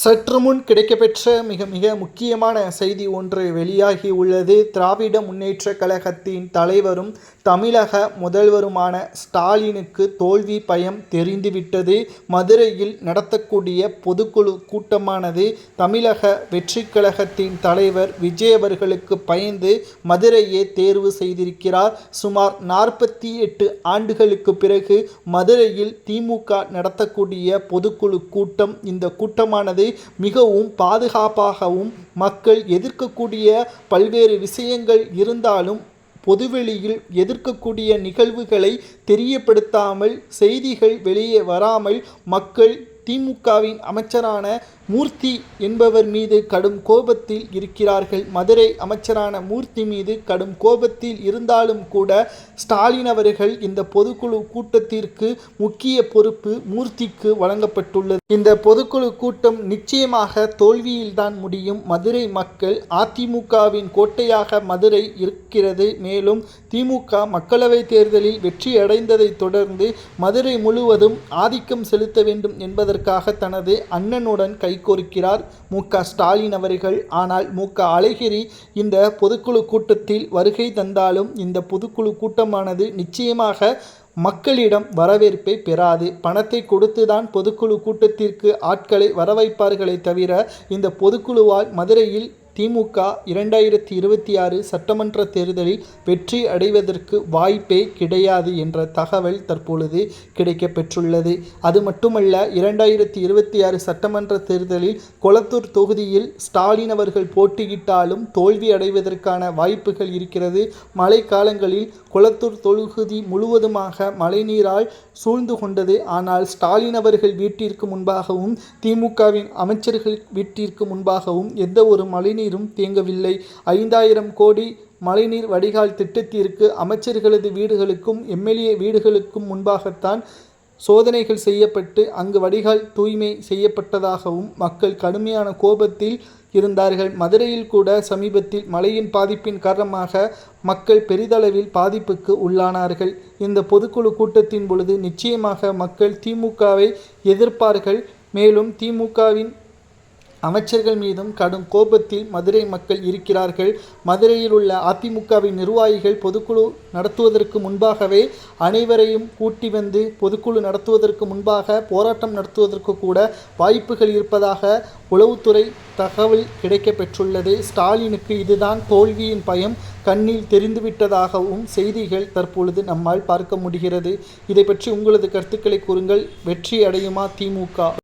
சற்று முன் கிடைக்கப்பெற்ற மிக மிக முக்கியமான செய்தி ஒன்று வெளியாகி உள்ளது. திராவிட முன்னேற்றக் கழகத்தின் தலைவரும் தமிழக முதல்வருமான ஸ்டாலினுக்கு தோல்வி பயம் தெரிந்துவிட்டது. மதுரையில் நடத்தக்கூடிய பொதுக்குழு கூட்டமானது தமிழக வெற்றிக் கழகத்தின் தலைவர் விஜய் அவர்களுக்கு பயந்து மதுரையை தேர்வு செய்திருக்கிறார். சுமார் 48 ஆண்டுகளுக்கு பிறகு மதுரையில் திமுக நடத்தக்கூடிய பொதுக்குழு கூட்டம். இந்த கூட்டமானது மிகவும் பாதுகாப்பாகவும் மக்கள் எதிர்க்கக்கூடிய பல்வேறு விஷயங்கள் இருந்தாலும் பொதுவெளியில் எதிர்க்கக்கூடிய நிகழ்வுகளை தெரியப்படுத்தாமல், செய்திகள் வெளியே வராமல் மக்கள் திமுகவின் அமைச்சரான மூர்த்தி என்பவர் மீது கடும் கோபத்தில் இருக்கிறார்கள். மதுரை அமைச்சரான மூர்த்தி மீது கடும் கோபத்தில் இருந்தாலும் கூட ஸ்டாலின் அவர்கள் இந்த பொதுக்குழு கூட்டத்திற்கு முக்கிய பொறுப்பு மூர்த்திக்கு வழங்கப்பட்டுள்ளது. இந்த பொதுக்குழு கூட்டம் நிச்சயமாக தோல்வியில்தான் முடியும். மதுரை மக்கள் அதிமுகவின் கோட்டையாக மதுரை இருக்கிறது. மேலும் திமுக மக்களவை தேர்தலில் வெற்றி அடைந்ததை தொடர்ந்து மதுரை முழுவதும் ஆதிக்கம் செலுத்த வேண்டும் என்பதற்காக தனது அண்ணனுடன் கைகோர்க்கிறார் மு.க.ஸ்டாலின் அவர்கள். ஆனால் மு.க. அழகிரி இந்த பொதுக்குழு கூட்டத்தில் வருகை தந்தாலும் இந்த பொதுக்குழு கூட்டமானது நிச்சயமாக மக்களிடம் வரவேற்பை பெறாது. பணத்தை கொடுத்துதான் பொதுக்குழு கூட்டத்திற்கு ஆட்களை வரவைப்பார்களே தவிர இந்த பொதுக்குழுவால் மதுரையில் திமுக 2026 சட்டமன்ற தேர்தலில் வெற்றி அடைவதற்கு வாய்ப்பே கிடையாது என்ற தகவல் தற்பொழுது கிடைக்கப்பெற்றுள்ளது. அது மட்டுமல்ல, 2026 சட்டமன்ற தேர்தலில் கொளத்தூர் தொகுதியில் ஸ்டாலின் அவர்கள் போட்டியிட்டாலும் தோல்வி அடைவதற்கான வாய்ப்புகள் இருக்கிறது. மழை காலங்களில் கொளத்தூர் தொகுதி முழுவதுமாக மழைநீரால் சூழ்ந்து கொண்டது. ஆனால் ஸ்டாலின் அவர்கள் வீட்டிற்கு முன்பாகவும் திமுகவின் அமைச்சர்கள் வீட்டிற்கு முன்பாகவும் எந்த ஒரு மழைநீரும் தேங்கவில்லை. 5000 கோடி மழைநீர் வடிகால் திட்டத்திற்கு அமைச்சர்களது வீடுகளுக்கும் எம்எல்ஏ வீடுகளுக்கும் முன்பாகத்தான் சோதனைகள் செய்யப்பட்டு அங்கு வடிகால் தூய்மை செய்யப்பட்டதாகவும் மக்கள் கடுமையான கோபத்தில் இருந்தார்கள். மதுரையில் கூட சமீபத்தில் மழையின் பாதிப்பின் காரணமாக மக்கள் பெரிதளவில் பாதிப்புக்கு உள்ளானார்கள். இந்த பொதுக்குழு கூட்டத்தின் பொழுது நிச்சயமாக மக்கள் திமுகவை எதிர்ப்பார்கள். மேலும் திமுகவின் அமைச்சர்கள் மீதும் கடும் கோபத்தில் மதுரை மக்கள் இருக்கிறார்கள். மதுரையில் உள்ள அதிமுகவின் நிர்வாகிகள் பொதுக்குழு நடத்துவதற்கு முன்பாகவே அனைவரையும் கூட்டி வந்து பொதுக்குழு நடத்துவதற்கு முன்பாக போராட்டம் நடத்துவதற்கு கூட வாய்ப்புகள் இருப்பதாக உளவுத்துறை தகவல் கிடைக்கப்பெற்றுள்ளது. ஸ்டாலினுக்கு இதுதான் தோல்வியின் பயம் கண்ணில் தெரிந்துவிட்டதாகவும் செய்திகள் தற்பொழுது நம்மால் பார்க்க முடிகிறது. இதை பற்றி உங்களது கருத்துக்களை கூறுங்கள். வெற்றி அடையுமா திமுக?